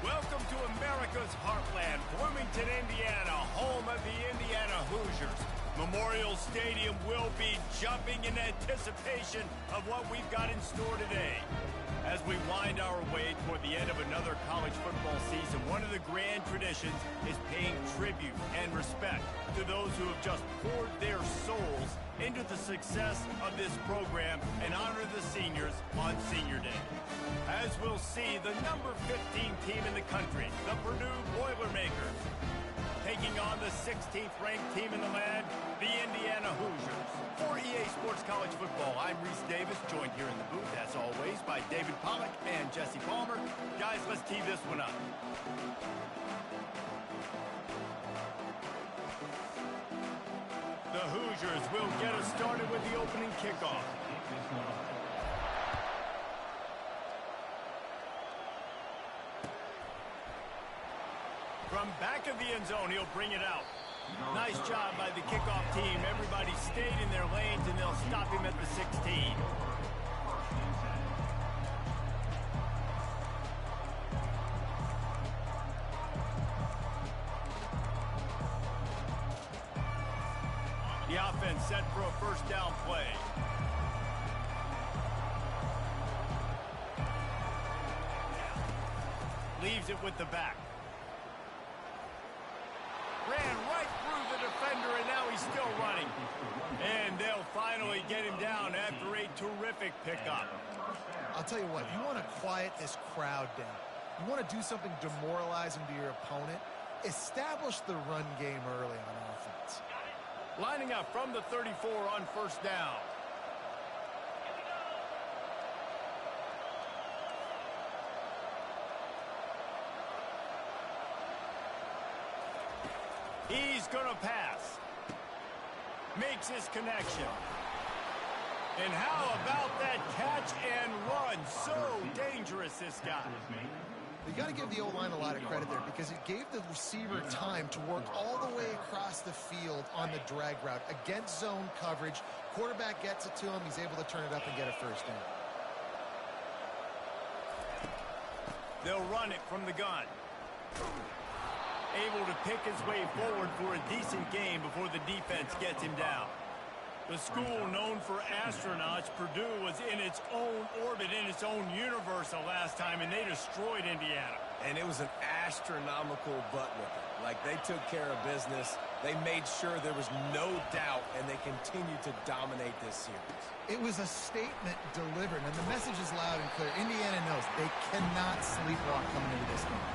Welcome to America's heartland, Bloomington, Indiana, home of the Indiana Hoosiers. Memorial Stadium will be jumping in anticipation of what we've got in store today. As we wind our way toward the end of another college football season, one of the grand traditions is paying tribute and respect to those who have just poured their souls into the success of this program and honor the seniors on Senior Day. As we'll see, the number 15 team in the country, the Purdue Boilermakers, taking on the 16th ranked team in the land, the Indiana Hoosiers. For EA Sports College Football, I'm Reese Davis, joined here in the booth, as always, by David Pollack and Jesse Palmer. Guys, let's tee this one up. The Hoosiers will get us started with the opening kickoff. From back of the end zone, he'll bring it out. Nice job by the kickoff team. Everybody stayed in their lanes, and they'll stop him at the 16. The offense set for a first down play. Leaves it with the back. Ran right through the defender, and now he's still running. And they'll finally get him down after a terrific pickup. I'll tell you what, you want to quiet this crowd down. You want to do something demoralizing to your opponent. Establish the run game early on offense. Lining up from the 34 on first down. He's going to pass. Makes his connection. And how about that catch and run? So dangerous, this guy. You got to give the O-line a lot of credit there because it gave the receiver time to work all the way across the field on the drag route against zone coverage. Quarterback gets it to him. He's able to turn it up and get a first down. They'll run it from the gun. Able to pick his way forward for a decent game before the defense gets him down. The school known for astronauts, Purdue was in its own orbit, in its own universe the last time, and they destroyed Indiana. And it was an astronomical butt whipping. Like, they took care of business. They made sure there was no doubt, and they continued to dominate this series. It was a statement delivered, and the message is loud and clear. Indiana knows they cannot sleepwalk coming into this game.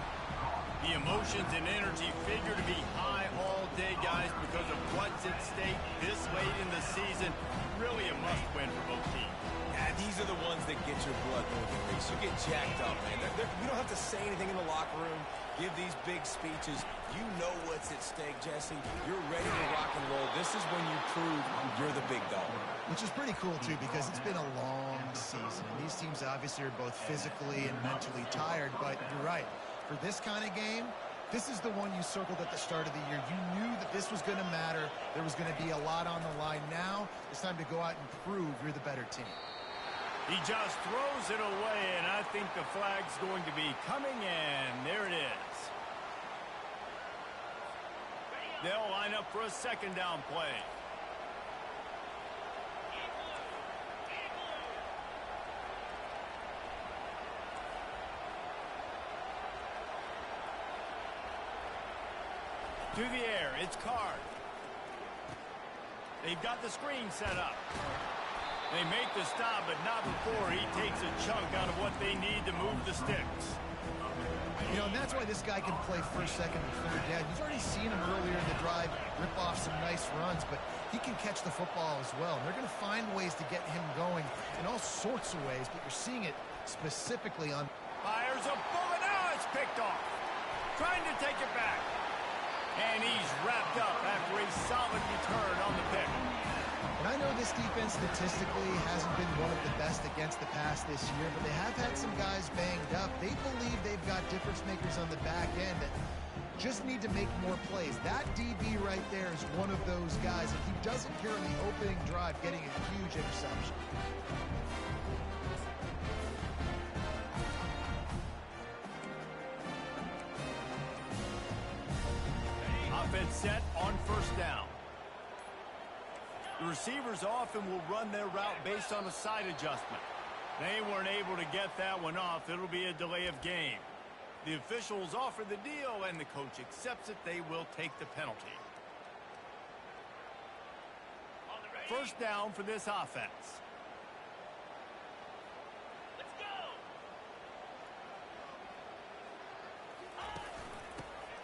The emotions and energy figure to be high all day, guys, because of what's at stake this late in the season. Really a must-win for both teams. Yeah, these are the ones that get your blood moving, Reese. You get jacked up, man. You don't have to say anything in the locker room, give these big speeches. You know what's at stake, Jesse. You're ready to rock and roll. This is when you prove you're the big dog. Which is pretty cool, too, because it's been a long season. And these teams obviously are both physically and mentally tired, but you're right. For this kind of game, this is the one you circled at the start of the year. You knew that this was going to matter. There was going to be a lot on the line. Now it's time to go out and prove you're the better team. He just throws it away, and I think the flag's going to be coming in. There it is. They'll line up for a second down play. To the air, it's Card. They've got the screen set up. They make the stop, but not before he takes a chunk out of what they need to move the sticks. You know, and that's why this guy can play first, second, and third down. You've already seen him earlier in the drive rip off some nice runs, but he can catch the football as well. And they're going to find ways to get him going in all sorts of ways, but you're seeing it specifically on... Fires a bullet. Now it's picked off. Trying to take it back. And he's wrapped up after a solid return on the pick. And I know this defense statistically hasn't been one of the best against the pass this year, but they have had some guys banged up. They believe they've got difference makers on the back end that just need to make more plays. That DB right there is one of those guys. If he doesn't care on the opening drive, getting a huge interception. set on first down. The receivers often will run their route based on a side adjustment. They weren't able to get that one off. It'll be a delay of game. The officials offer the deal, and the coach accepts it. They will take the penalty. First down for this offense. Let's go.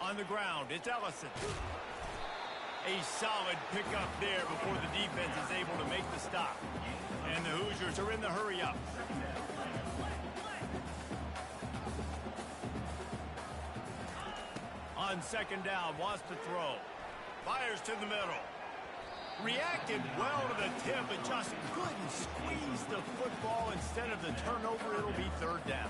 On the ground, it's Ellison. A solid pickup there before the defense is able to make the stop. And the Hoosiers are in the hurry-up. On second down, wants to throw. Fires to the middle. Reacted well to the tip, but just couldn't squeeze the football. Instead of the turnover, it'll be third down.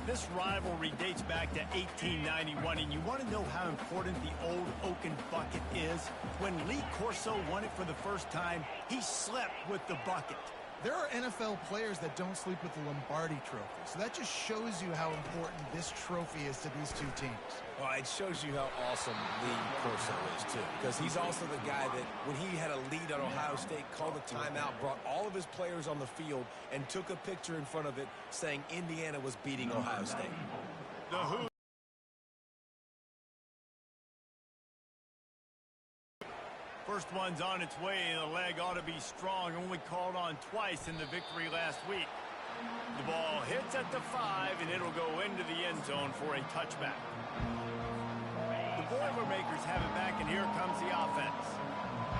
This rivalry dates back to 1891, and you want to know how important the old Oaken bucket is? When Lee Corso won it for the first time, he slept with the bucket. There are NFL players that don't sleep with the Lombardi trophy, so that just shows you how important this trophy is to these two teams. Well, it shows you how awesome Lee Corso is, too, because he's also the guy that, when he had a lead on Ohio State, called a timeout, brought all of his players on the field, and took a picture in front of it saying Indiana was beating Ohio State. The Hoosiers. First one's on its way. The leg ought to be strong. Only called on twice in the victory last week. The ball hits at the 5, and it'll go into the end zone for a touchback. The Boilermakers have it back, and here comes the offense.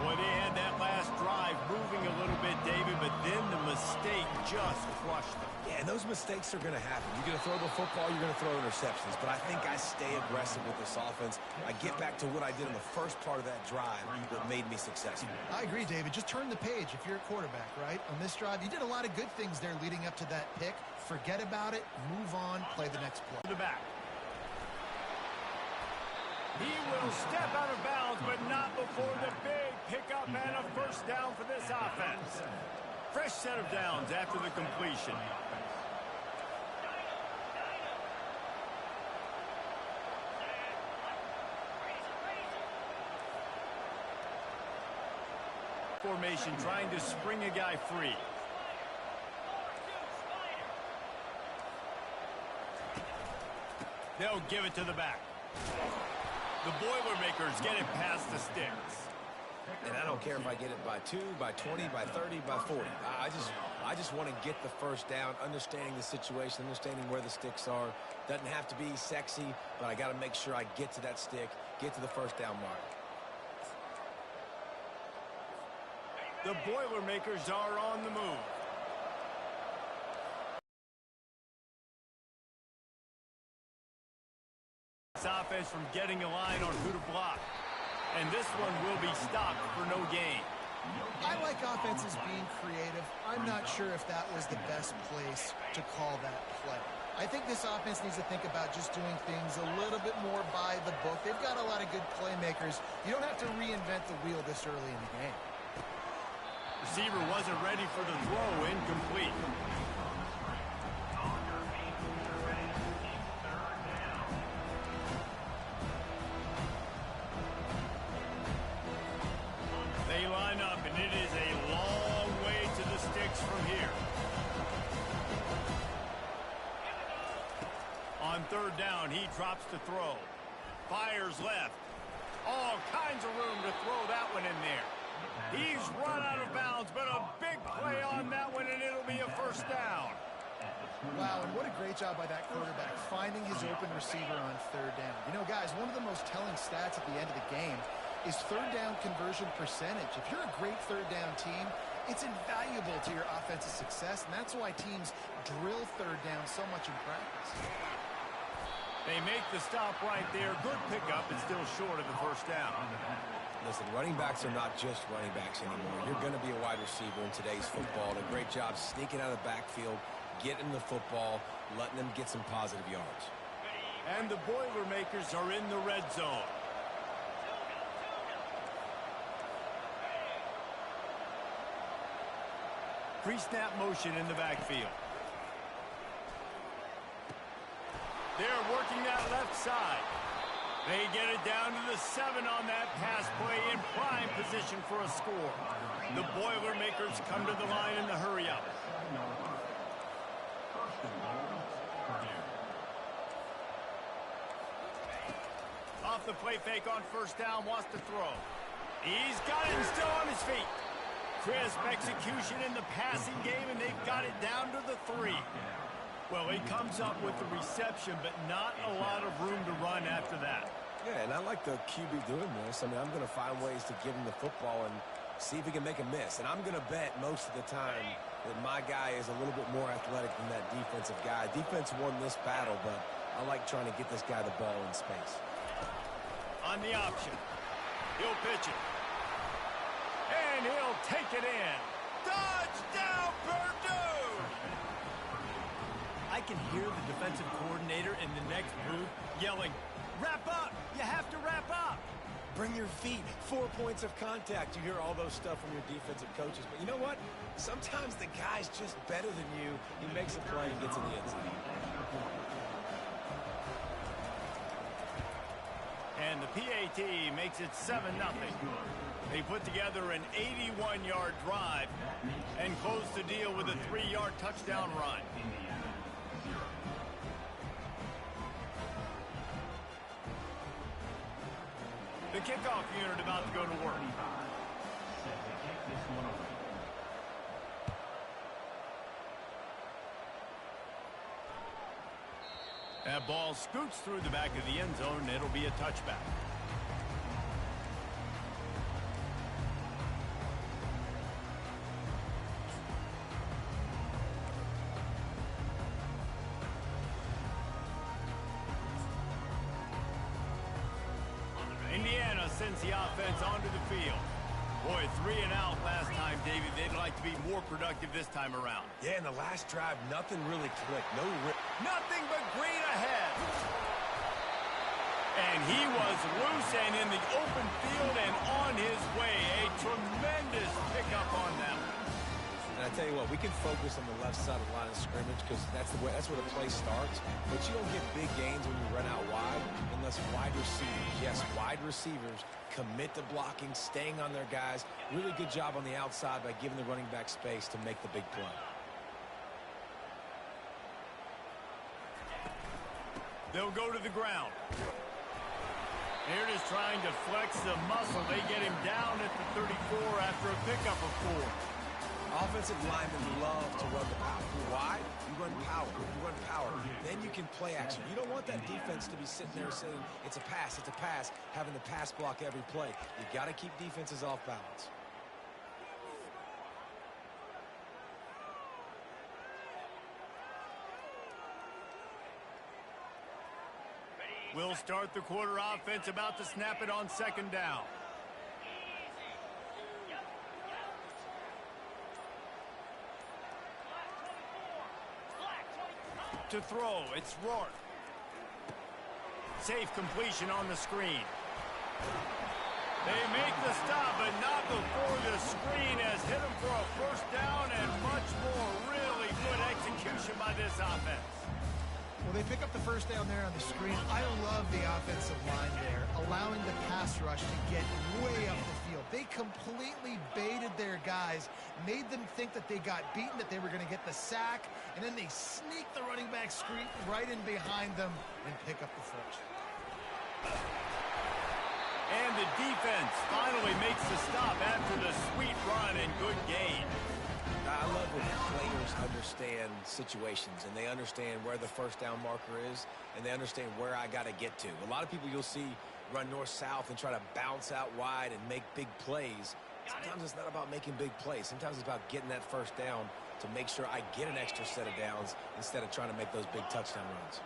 Boy, they had that last drive moving a little bit, David, but then the mistake just crushed them. Yeah, and those mistakes are going to happen. You're going to throw the football, you're going to throw interceptions. But I think I stay aggressive with this offense. I get back to what I did in the first part of that drive that made me successful. I agree, David. Just turn the page if you're a quarterback, right? On this drive, you did a lot of good things there leading up to that pick. Forget about it, move on, play the next play. The back. He will step out of bounds, but not before the big pickup and a first down for this offense. Fresh set of downs after the completion. Formation trying to spring a guy free. They'll give it to the back. The Boilermakers get it past the sticks. And I don't care if I get it by 2, by 20, by 30, by 40. I just want to get the first down, understanding the situation, understanding where the sticks are. Doesn't have to be sexy, but I got to make sure I get to that stick, get to the first down mark. The Boilermakers are on the move. This offense from getting a line on who to block. And this one will be stopped for no gain. I like offenses being creative. I'm not sure if that was the best place to call that play. I think this offense needs to think about just doing things a little bit more by the book. They've got a lot of good playmakers. You don't have to reinvent the wheel this early in the game. Receiver wasn't ready for the throw. Incomplete. They line up, and it is a long way to the sticks from here. On third down, he drops to throw. Fires left. All kinds of room to throw that one in there. He's run out of bounds, but a big play on that one, and it'll be a first down. Wow, and what a great job by that quarterback, finding his open receiver on third down. You know, guys, one of the most telling stats at the end of the game is third down conversion percentage. If you're a great third down team, it's invaluable to your offensive success, and that's why teams drill third down so much in practice. They make the stop right there. Good pickup, but still short of the first down. Listen, running backs are not just running backs anymore. You're going to be a wide receiver in today's football. And a great job sneaking out of the backfield, getting the football, letting them get some positive yards. And the Boilermakers are in the red zone. Pre-snap motion in the backfield. They're working that left side. They get it down to the 7 on that pass play in prime position for a score. The Boilermakers come to the line in the hurry-up. Off the play fake on first down, wants to throw. He's got it and still on his feet. Crisp execution in the passing game, and they've got it down to the 3. Well, he comes up with the reception, but not a lot of room to run after that. Yeah, and I like the QB doing this. I mean, I'm going to find ways to give him the football and see if he can make a miss. And I'm going to bet most of the time that my guy is a little bit more athletic than that defensive guy. Defense won this battle, but I like trying to get this guy the ball in space. On the option, he'll pitch it. And he'll take it in. Touchdown, Purdue! I can hear the defensive coordinator in the next booth yelling, "Wrap up! You have to wrap up!" Bring your feet. 4 points of contact. You hear all those stuff from your defensive coaches. But you know what? Sometimes the guy's just better than you. He makes a play and gets in the end zone. And the PAT makes it 7-0. They put together an 81-yard drive and close the deal with a 3-yard touchdown run. The kickoff unit about to go to work. That ball scoots through the back of the end zone, and it'll be a touchback. Indiana sends the offense onto the field. Boy, 3 and out last time, David. They'd like to be more productive this time around. Yeah, in the last drive, nothing really clicked. Nothing but green ahead. And he was loose and in the open field and on his way. A tremendous pickup on them. And I tell you what, we can focus on the left side of the line of scrimmage because that's where the play starts. But you don't get big gains when you run out wide unless wide receivers, yes, wide receivers, commit to blocking, staying on their guys. Really good job on the outside by giving the running back space to make the big play. They'll go to the ground. They're just trying to flex the muscle. They get him down at the 34 after a pickup of 4. Offensive linemen love to run the power. Why? You run power. You run power. Then you can play action. You don't want that defense to be sitting there saying, it's a pass, having the pass block every play. You got to keep defenses off balance. We'll start the quarter offense, about to snap it on 2nd down. To throw, it's Rourke. Safe completion on the screen. They make the stop, but not before the screen has hit them for a 1st down and much more. Really good execution by this offense. Well, they pick up the 1st down there on the screen. I love the offensive line there, allowing the pass rush to get way up the field. They completely baited their guys, made them think that they got beaten, that they were going to get the sack, and then they sneak the running back screen right in behind them and pick up the 1st. And the defense finally makes the stop after the sweet run and good gain. I love when players understand situations and they understand where the 1st down marker is and they understand where I got to get to. A lot of people you'll see run north-south and try to bounce out wide and make big plays. Sometimes it's not about making big plays. Sometimes it's about getting that 1st down to make sure I get an extra set of downs instead of trying to make those big touchdown runs.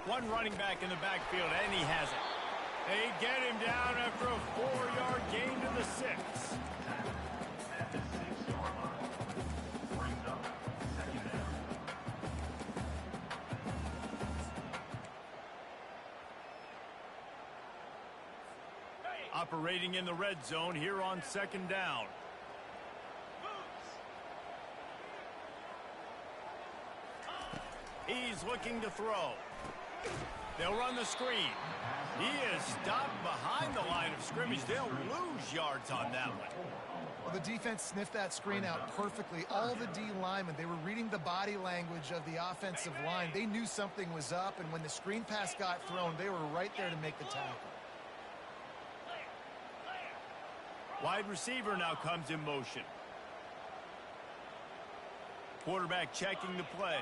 One running back in the backfield, and he has it. They get him down after a 4-yard gain to the 6. Operating in the red zone here on 2nd down. He's looking to throw. They'll run the screen. He is stopped behind the line of scrimmage. They'll lose yards on that one. Well, the defense sniffed that screen out perfectly. All the D linemen, they were reading the body language of the offensive line. They knew something was up, and when the screen pass got thrown, they were right there to make the tackle. Wide receiver now comes in motion. Quarterback checking the play.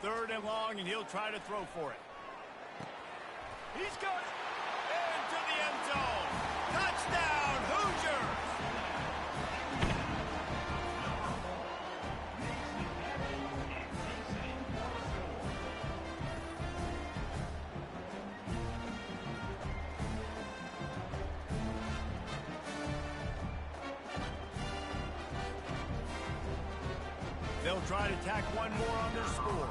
Third and long, and he'll try to throw for it. He's got it into the end zone. Touchdown, Hoosiers! They'll try to tack one more on their score.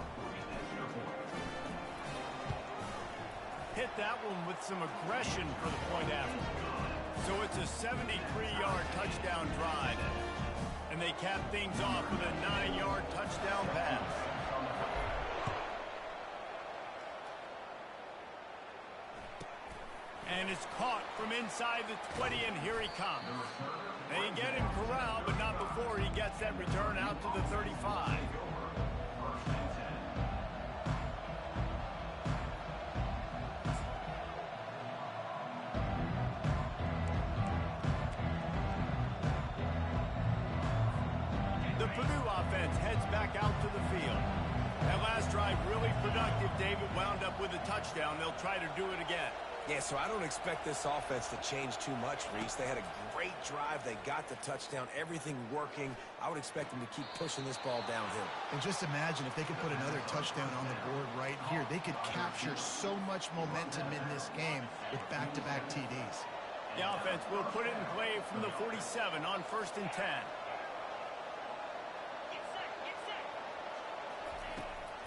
Hit that one with some aggression for the point after. So it's a 73-yard touchdown drive. And they cap things off with a 9-yard touchdown pass. And it's caught from inside the 20, and here he comes. They get him corralled, but not before he gets that return out to the 35. The Purdue offense heads back out to the field. That last drive really productive. David wound up with a touchdown. They'll try to do it again. Yeah, so I don't expect this offense to change too much, Reese. They had a great drive. They got the touchdown, everything working. I would expect them to keep pushing this ball downhill. And just imagine if they could put another touchdown on the board right here. They could capture so much momentum in this game with back-to-back TDs. The offense will put it in play from the 47 on 1st and 10.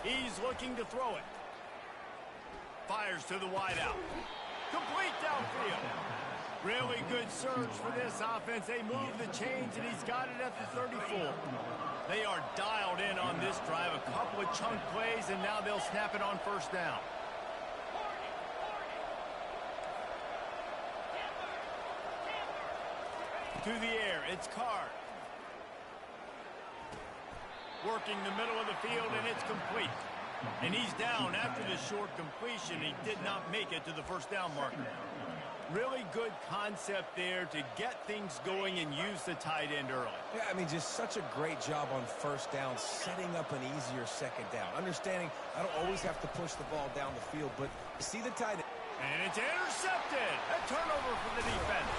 He's looking to throw it. Fires to the wideout. Complete downfield. Really good surge for this offense. They move the chains, and he's got it at the 34. They are dialed in on this drive. A couple of chunk plays, and now they'll snap it on 1st down. To the air, it's Card. Working the middle of the field, and it's complete. And he's down after the short completion. He did not make it to the 1st down marker. Really good concept there to get things going and use the tight end early. Yeah, I mean, just such a great job on 1st down, setting up an easier 2nd down. Understanding I don't always have to push the ball down the field, but see the tight end. And it's intercepted. A turnover for the defense.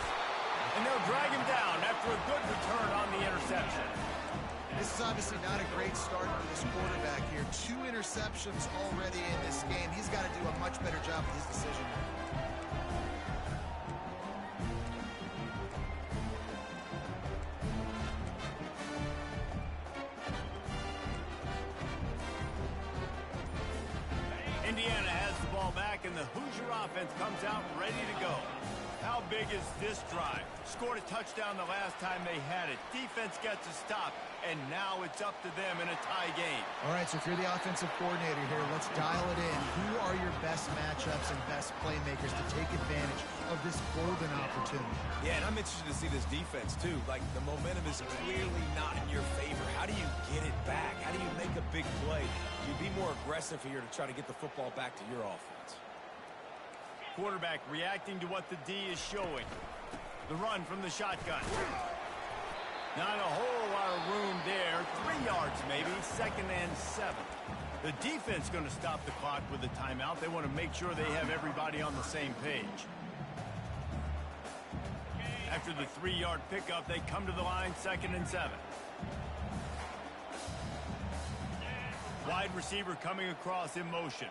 And they'll drag him down after a good return on the interception. This is obviously not a great start for this quarterback here. 2 interceptions already in this game. He's got to do a much better job with his decision. Indiana has the ball back, and the Hoosier offense comes out ready to go. How big is this drive? Scored a touchdown the last time they had it. Defense gets a stop, and now it's up to them in a tie game. All right, so if you're the offensive coordinator here, let's dial it in. Who are your best matchups and best playmakers to take advantage of this golden opportunity? Yeah, and I'm interested to see this defense, too. Like, the momentum is clearly not in your favor. How do you get it back? How do you make a big play? You'd be more aggressive here to try to get the football back to your offense. Quarterback reacting to what the D is showing. The run from the shotgun. Not a whole lot of room there. 3 yards maybe. 2nd and 7. The defense going to stop the clock with a timeout. They want to make sure they have everybody on the same page. After the 3-yard pickup, they come to the line, 2nd and 7. Wide receiver coming across in motion.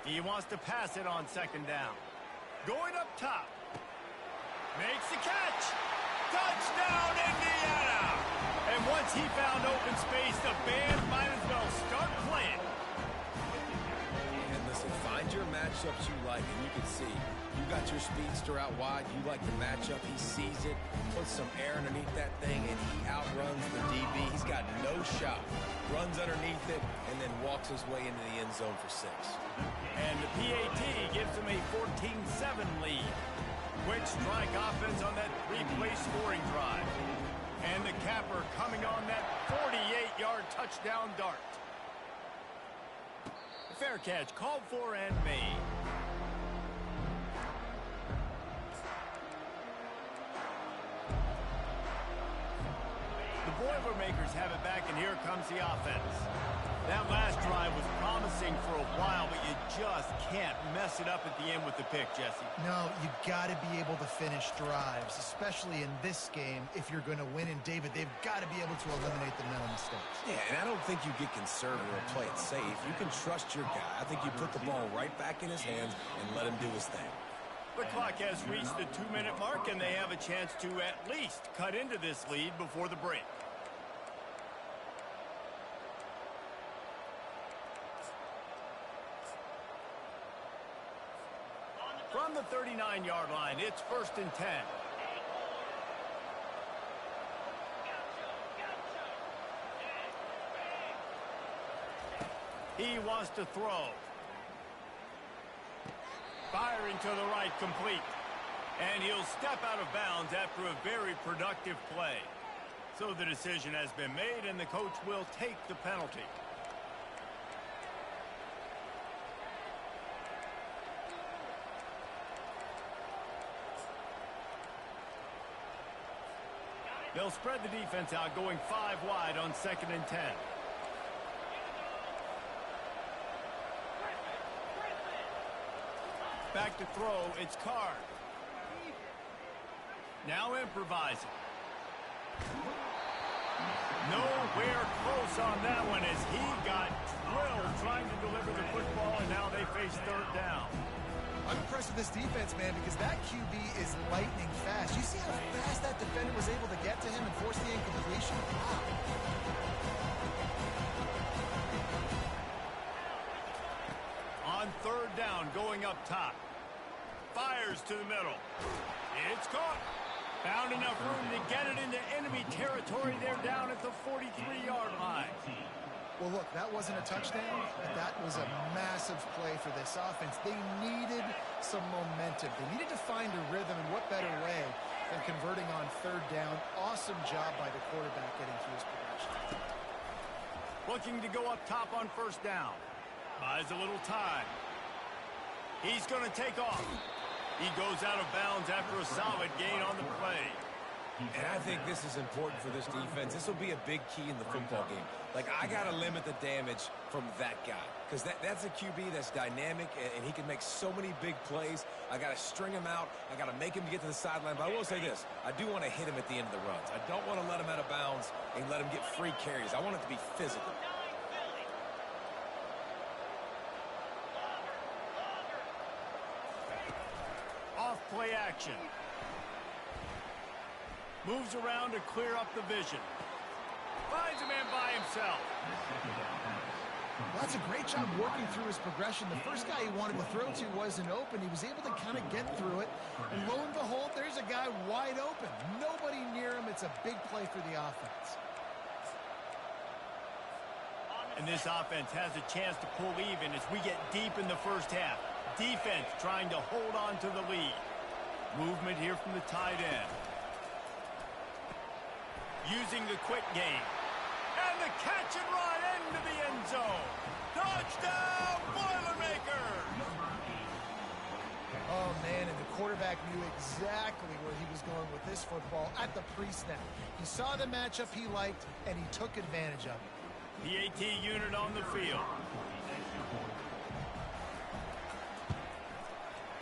He wants to pass it on second down. Going up top. Makes the catch. Touchdown, Indiana! And once he found open space, the band might as well start playing. And listen, find your matchups you like, and you can see you got your speedster out wide. You like the matchup. He sees it, puts some air underneath that thing, and he outruns the DB. He's got no shot. Runs underneath it, and then walks his way into the end zone for 6. And the PAT gives him a 14-7 lead. Quick strike offense on that 3-play scoring drive. And the capper coming on that 48-yard touchdown dart. Fair catch called for and made. The Boilermakers have it back, and here comes the offense. That last drive was promising for a while, but you just can't mess it up at the end with the pick, Jesse. No, you got to be able to finish drives, especially in this game. If you're going to win, and David, they've got to be able to eliminate the mental mistakes. Yeah, and I don't think you get conservative or play it safe. You can trust your guy. I think you put the ball right back in his hands and let him do his thing. The clock has reached the 2-minute mark, and they have a chance to at least cut into this lead before the break. From the 39-yard line, it's 1st and 10. He wants to throw. Firing to the right, complete. And he'll step out of bounds after a very productive play. So the decision has been made, and the coach will take the penalty. They'll spread the defense out, going 5 wide on 2nd and 10. Back to throw, it's Carr. Now improvising. Nowhere close on that one as he got drilled trying to deliver the football, and now they face 3rd down. I'm impressed with this defense, man, because that QB is lightning fast. You see how fast that defender was able to get to him and force the incompletion? Wow. On 3rd down, going up top. Fires to the middle. It's caught. Found enough room to get it into enemy territory. They're down at the 43-yard line. Well, look, that wasn't a touchdown, but that was a massive play for this offense. They needed some momentum. They needed to find a rhythm, and what better way than converting on 3rd down. Awesome job by the quarterback getting through his progression. Looking to go up top on 1st down. Buys a little time. He's going to take off. He goes out of bounds after a solid gain on the play. And I think this is important for this defense. This will be a big key in the football game. Like, I got to limit the damage from that guy because that's a QB that's dynamic, and he can make so many big plays. I got to string him out. I got to make him get to the sideline. But I will say this. I do want to hit him at the end of the runs. I don't want to let him out of bounds and let him get free carries. I want it to be physical. Off play action. Moves around to clear up the vision. Finds a man by himself. Well, that's a great job working through his progression. The first guy he wanted to throw to wasn't open. He was able to kind of get through it. And lo and behold, there's a guy wide open. Nobody near him. It's a big play for the offense. And this offense has a chance to pull even as we get deep in the first half. Defense trying to hold on to the lead. Movement here from the tight end. Using the quick game. And the catch and run into the end zone. Touchdown, Boilermakers! Oh, man, and the quarterback knew exactly where he was going with this football at the pre-snap. He saw the matchup he liked, and he took advantage of it. PAT unit on the field.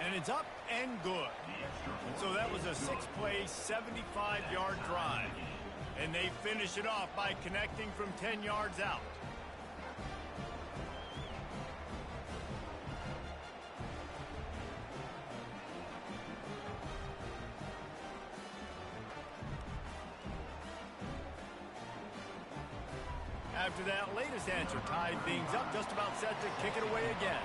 And it's up and good. So that was a 6-play, 75-yard drive. And they finish it off by connecting from 10 yards out. after that latest answer tied things up, just about set to kick it away again.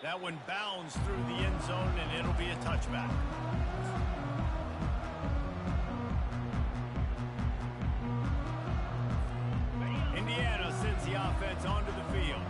That one bounds through the end zone, and it'll be a touchback. Indiana sends the offense onto the field.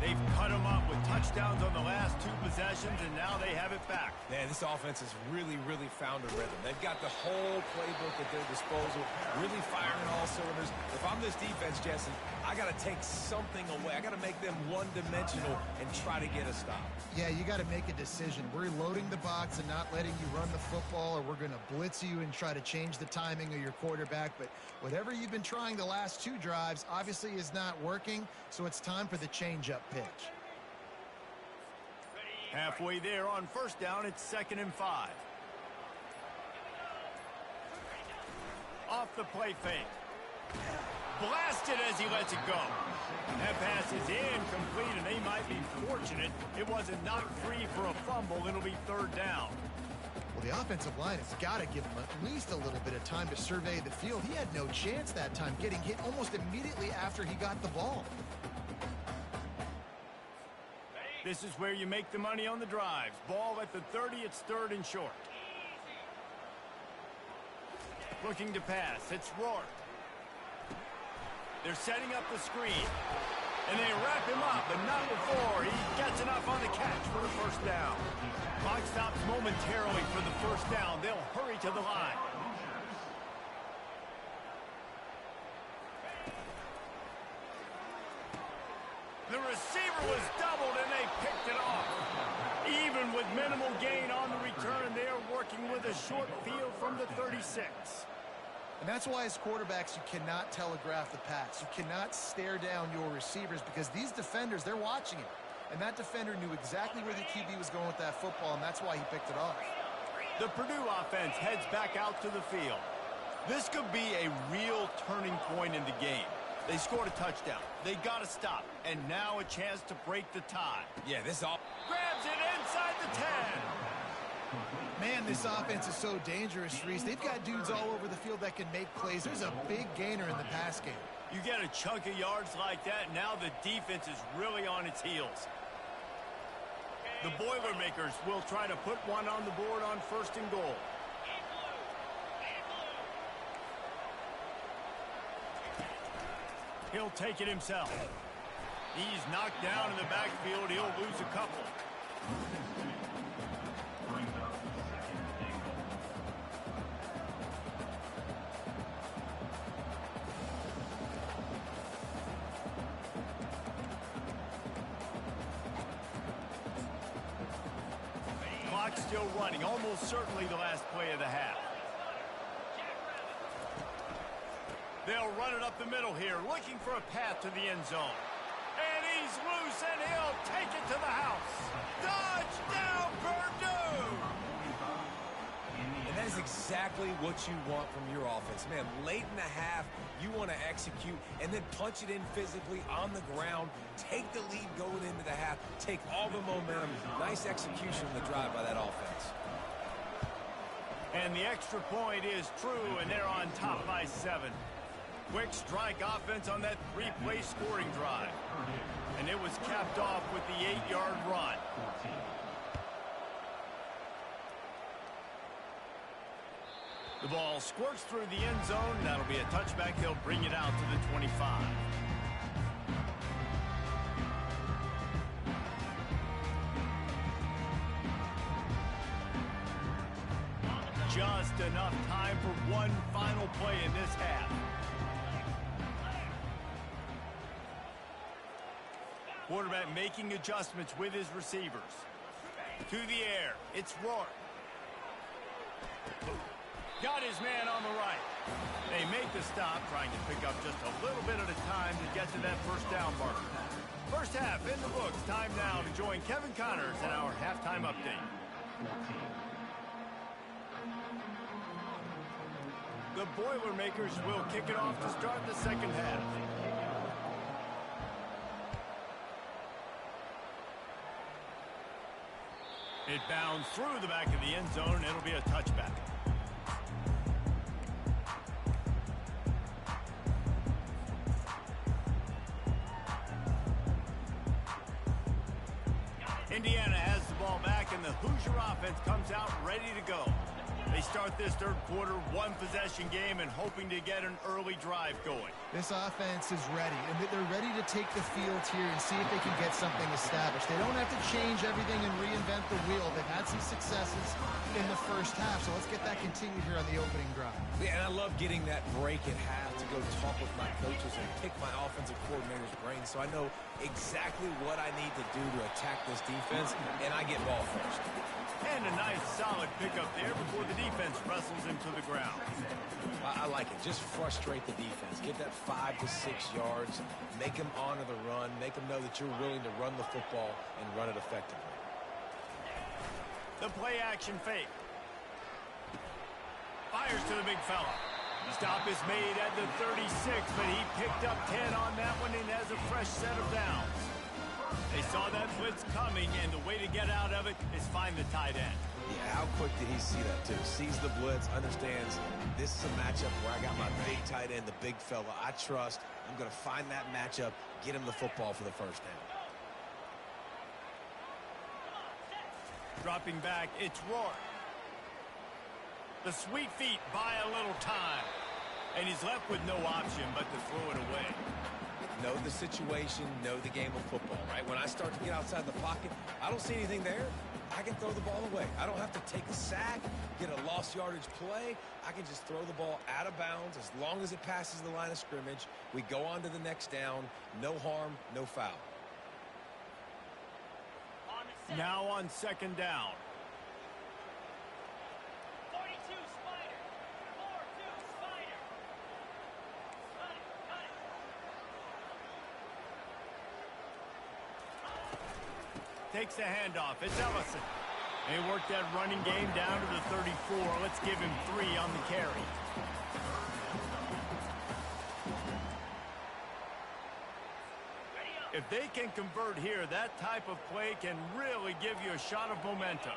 They've cut them up with touchdowns on the last 2 possessions, and now they have it back. Man, this offense has really found a rhythm. They've got the whole playbook at their disposal, really firing all cylinders. If I'm this defense, Jesse, I got to take something away. I got to make them one-dimensional and try to get a stop. Yeah, you got to make a decision. We're loading the box and not letting you run the football, or we're going to blitz you and try to change the timing of your quarterback. But whatever you've been trying the last 2 drives obviously is not working, so it's time for the change-up pitch. Halfway there on first down, it's 2nd and 5. Off the play fake. Blasted as he lets it go. That pass is incomplete, and they might be fortunate it wasn't knocked free for a fumble. It'll be 3rd down. Well, the offensive line has got to give him at least a little bit of time to survey the field. He had no chance that time, getting hit almost immediately after he got the ball. This is where you make the money on the drives. Ball at the 30, it's 3rd and short. Looking to pass, it's Rourke. They're setting up the screen. And they wrap him up, but not before he gets enough on the catch for the 1st down. Clock stops momentarily for the 1st down. They'll hurry to the line. The receiver was doubled, and they picked it off. Even with minimal gain on the return, they are working with a short field from the 36. And that's why as quarterbacks, you cannot telegraph the pass. You cannot stare down your receivers because these defenders, they're watching it. And that defender knew exactly where the QB was going with that football, and that's why he picked it off. The Purdue offense heads back out to the field. This could be a real turning point in the game. They scored a touchdown. They got to stop. And now a chance to break the tie. Yeah, this all grabs it inside the 10. Man, this offense is so dangerous, Reese. They've got dudes all over the field that can make plays. There's a big gainer in the pass game. You get a chunk of yards like that, now the defense is really on its heels. The Boilermakers will try to put one on the board on 1st and goal. He'll take it himself. He's knocked down in the backfield. He'll lose a couple. Clock still running. Almost certainly the last play of the half. They'll run it up the middle here, looking for a path to the end zone. And he's loose, and he'll take it to the house. Touchdown, Purdue! And that is exactly what you want from your offense. Man, late in the half, you want to execute and then punch it in physically on the ground, take the lead going into the half, take all the momentum. Nice execution of the drive by that offense. And the extra point is true, and they're on top by 7. Quick strike offense on that 3-play scoring drive. And it was capped off with the 8-yard run. The ball squirts through the end zone. That'll be a touchback. They'll bring it out to the 25. Just enough time for one final play in this half. Quarterback making adjustments with his receivers. To the air, it's Rourke. Got his man on the right. They make the stop, trying to pick up just a little bit at a time to get to that 1st down marker. First half in the books. Time now to join Kevin Connors in our halftime update. The Boilermakers will kick it off to start the second half. It bounds through the back of the end zone. It'll be a touchback. Indiana has the ball back, and the Hoosier offense comes out ready to go. They start this third quarter one-possession game and hoping to get an early drive going. This offense is ready, and they're ready to take the field here and see if they can get something established. They don't have to change everything and reinvent the wheel. They've had some successes in the first half, so let's get that continued here on the opening drive. Yeah, and I love getting that break at half to go talk with my coaches and pick my offensive coordinator's brain so I know exactly what I need to do to attack this defense, and I get ball first. And a nice solid pickup there before the defense wrestles him to the ground. I like it. Just frustrate the defense. Get that 5 to 6 yards. Make them honor the run. Make them know that you're willing to run the football and run it effectively. The play action fake. Fires to the big fella. Stop is made at the 36, but he picked up 10 on that one and has a fresh set of downs. They saw that blitz coming, and the way to get out of it is find the tight end. Yeah, how quick did he see that, too? Sees the blitz, understands this is a matchup where I got my big tight end, the big fella I trust. I'm going to find that matchup, get him the football for the first down. Dropping back, it's Rourke. The sweet feet buy a little time, and he's left with no option but to throw it away. Know the situation, know the game of football, right? When I start to get outside the pocket, I don't see anything there. I can throw the ball away. I don't have to take a sack, get a lost yardage play. I can just throw the ball out of bounds as long as it passes the line of scrimmage. We go on to the next down. No harm, no foul. Now on second down. Takes the handoff. It's Ellison. They work that running game down to the 34. Let's give him 3 on the carry. If they can convert here, that type of play can really give you a shot of momentum.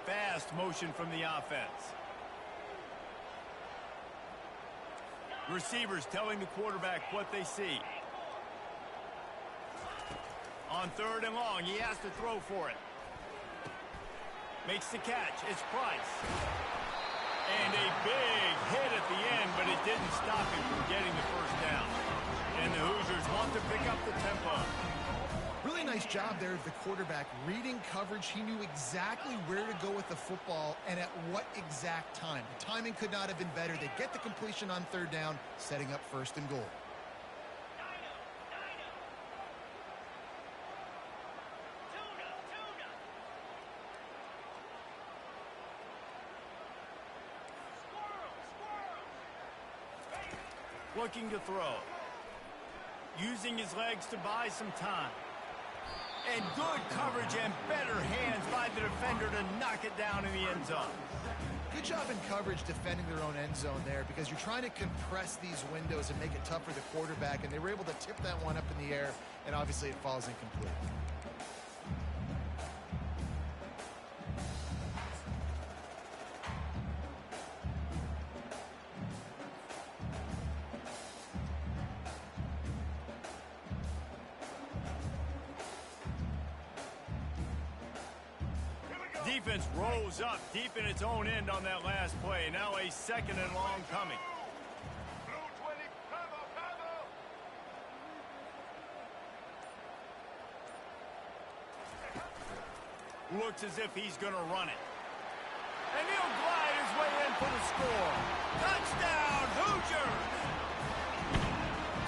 Fast motion from the offense. Receivers telling the quarterback what they see. On third and long, he has to throw for it. Makes the catch. It's Price. And a big hit at the end, but it didn't stop him from getting the first down. And the Hoosiers want to pick up the tempo. Really nice job there of the quarterback. Reading coverage, he knew exactly where to go with the football and at what exact time. The timing could not have been better. They get the completion on third down, setting up first and goal. Looking to throw. Using his legs to buy some time. And good coverage and better hands by the defender to knock it down in the end zone. Good job in coverage defending their own end zone there because you're trying to compress these windows and make it tough for the quarterback, and they were able to tip that one up in the air, and obviously it falls incomplete. Defense rolls up deep in its own end on that last play. Now a second and long coming. Looks as if he's going to run it. And he'll glide his way in for the score. Touchdown, Hoosiers!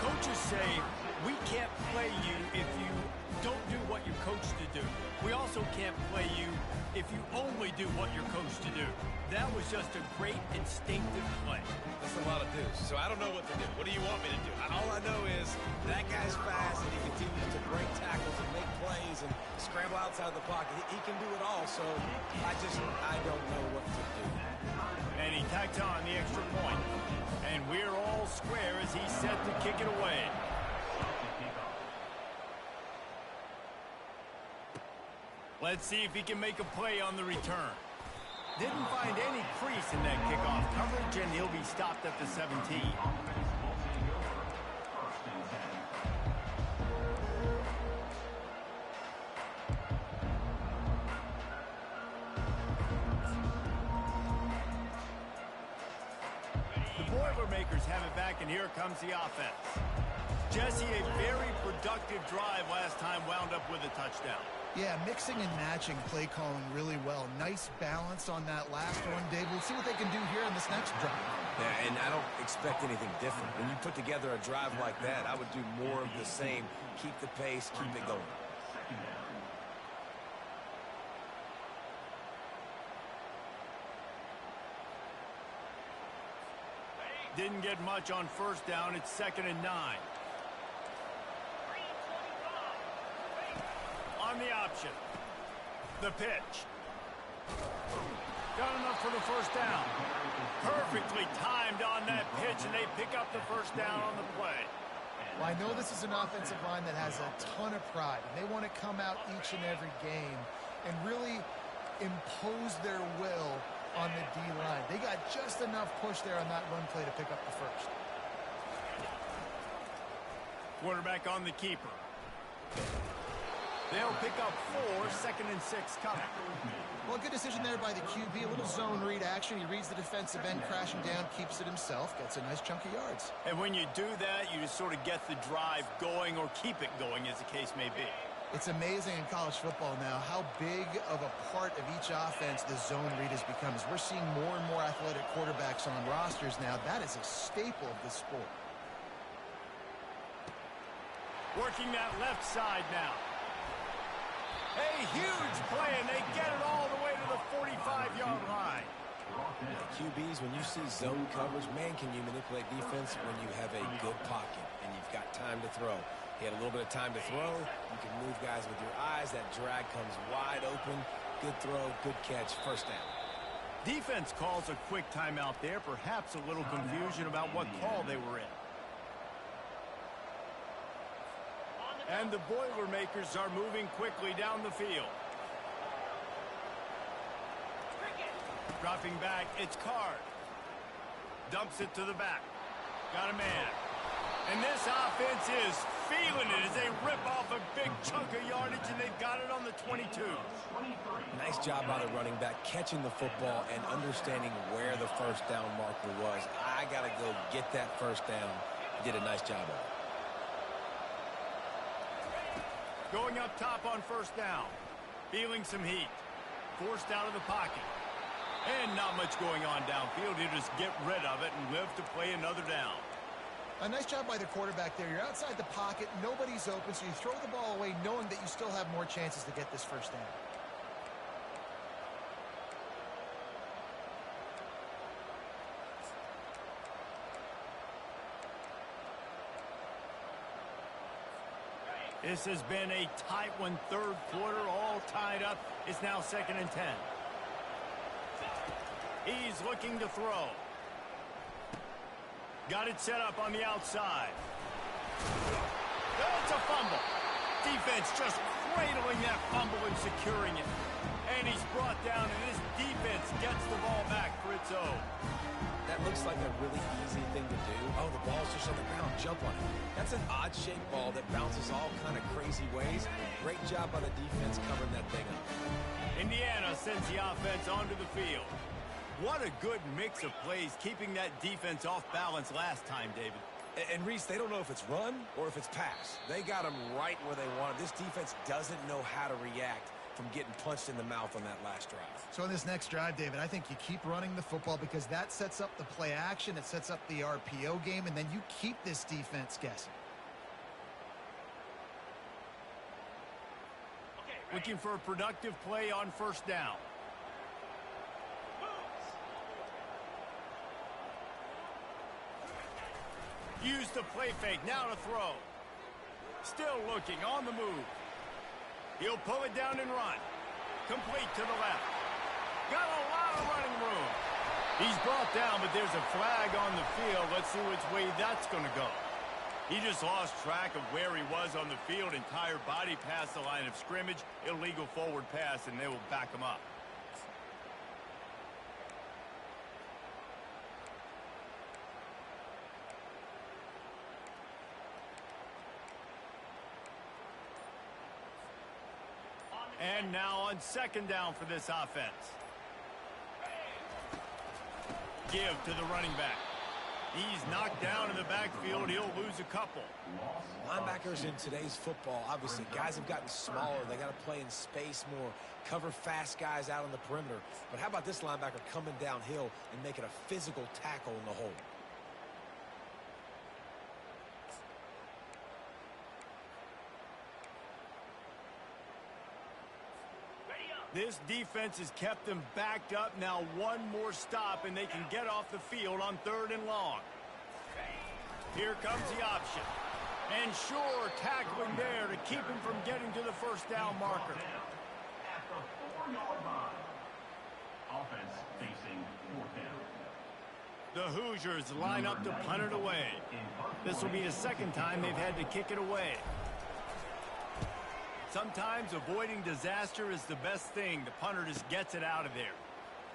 Coaches say We can't play you if you don't do what you're coached to do. We also can't play you if you only do what you're coached to do. That was just a great instinctive play. That's a lot of do's, so I don't know what to do. What do you want me to do? All I know is that guy's fast, and he continues to break tackles and make plays and scramble outside the pocket. He can do it all, so I don't know what to do. And he tacks on the extra point. And we're all square as he's set to kick it away. Let's see if he can make a play on the return. Didn't find any crease in that kickoff coverage, and he'll be stopped at the 17. The Boilermakers have it back, and here comes the offense. Jesse, a very productive drive last time, wound up with a touchdown. Yeah, mixing and matching play calling really well. Nice balance on that last one, Dave. We'll see what they can do here in this next drive. Yeah, and I don't expect anything different. When you put together a drive like that, I would do more of the same. Keep the pace, keep it going. Didn't get much on first down. It's 2nd and 9. On the option. The pitch. Got enough for the first down. Perfectly timed on that pitch, and they pick up the first down on the play. Well, I know this is an offensive line that has a ton of pride. They want to come out each and every game and really impose their will on the D-line. They got just enough push there on that run play to pick up the first. Quarterback on the keeper. They'll pick up 4, 2nd and 6 coming. Well, good decision there by the QB. A little zone read action. He reads the defensive end crashing down, keeps it himself, gets a nice chunk of yards. And when you do that, you just sort of get the drive going or keep it going, as the case may be. It's amazing in college football now how big of a part of each offense the zone read has become. As we're seeing more and more athletic quarterbacks on rosters now, that is a staple of the sport. Working that left side now. A huge play, and they get it all the way to the 45-yard line. QBs, when you see zone coverage, man, can you manipulate defense when you have a good pocket and you've got time to throw. He had a little bit of time to throw. You can move guys with your eyes. That drag comes wide open. Good throw, good catch, first down. Defense calls a quick timeout there. Perhaps a little confusion about what call they were in. And the Boilermakers are moving quickly down the field. Dropping back, it's Card. Dumps it to the back. Got a man. And this offense is feeling it as they rip off a big chunk of yardage, and they've got it on the 22. Nice job by the running back, catching the football and understanding where the first down marker was. I got to go get that first down. He did a nice job of it. Going up top on first down. Feeling some heat. Forced out of the pocket. And not much going on downfield. He'll just get rid of it and live to play another down. A nice job by the quarterback there. You're outside the pocket. Nobody's open, so you throw the ball away knowing that you still have more chances to get this first down. This has been a tight one, third quarter, all tied up. It's now 2nd and 10. He's looking to throw. Got it set up on the outside. It's a fumble. Defense just cradling that fumble and securing it. And he's brought down, and his defense gets the ball back for its own. That looks like a really easy thing to do. Oh, the ball's just on the ground. Jump on it. That's an odd-shaped ball that bounces all kind of crazy ways. Great job by the defense covering that thing up. Indiana sends the offense onto the field. What a good mix of plays, keeping that defense off balance last time, David. And Reese, they don't know if it's run or if it's pass. They got them right where they want it. This defense doesn't know how to react from getting punched in the mouth on that last drive. So in this next drive, David, I think you keep running the football because that sets up the play action, it sets up the RPO game, and then you keep this defense guessing. Looking for a productive play on first down. Use the play fake, now to throw. Still looking, on the move. He'll pull it down and run. Complete to the left. Got a lot of running room. He's brought down, but there's a flag on the field. Let's see which way that's going to go. He just lost track of where he was on the field. Entire body past the line of scrimmage. Illegal forward pass, and they will back him up. And now on second down for this offense. Give to the running back. He's knocked down in the backfield. He'll lose a couple. Linebackers in today's football, obviously, guys have gotten smaller. They got to play in space more, cover fast guys out on the perimeter. But how about this linebacker coming downhill and making a physical tackle in the hole? This defense has kept them backed up. Now one more stop, and they can get off the field on 3rd and long. Here comes the option. And sure, tackling there to keep him from getting to the first down marker. At the 4-yard line. Offense facing 4th down. The Hoosiers line up to punt it away. This will be the second time they've had to kick it away. Sometimes avoiding disaster is the best thing. The punter just gets it out of there.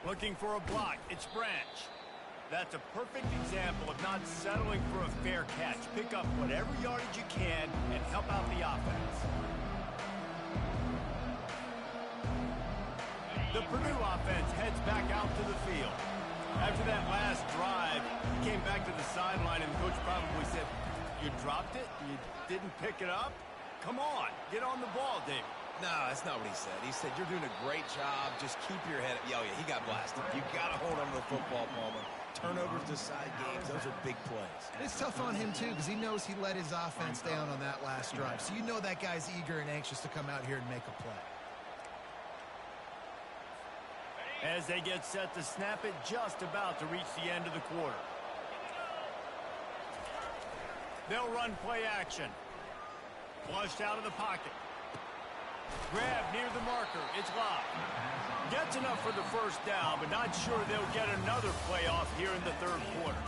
Looking for a block. It's Branch. That's a perfect example of not settling for a fair catch. Pick up whatever yardage you can and help out the offense. The Purdue offense heads back out to the field. After that last drive, he came back to the sideline and the coach probably said, "You dropped it? You didn't pick it up? Come on, get on the ball, David." No, that's not what he said. He said, "You're doing a great job. Just keep your head up." Oh, yeah, he got blasted. You got to hold on to the football, Palmer. Turnovers decide games. Those are big plays. It's tough on him, too, because he knows he let his offense down on that last drive. So you know that guy's eager and anxious to come out here and make a play. As they get set to snap it, just about to reach the end of the quarter. They'll run play action. Flushed out of the pocket. Grab near the marker. It's locked. Gets enough for the first down, but not sure they'll get another play off here in the 3rd quarter.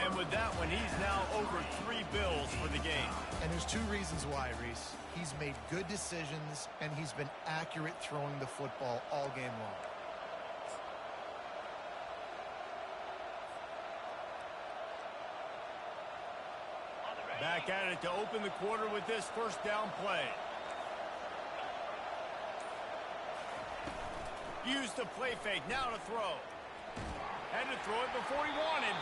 And with that one, he's now over 3 bills for the game. And there's 2 reasons why, Reese. He's made good decisions, and he's been accurate throwing the football all game long. Back at it to open the quarter with this first down play. Use the play fake, now to throw. Had to throw it before he wanted.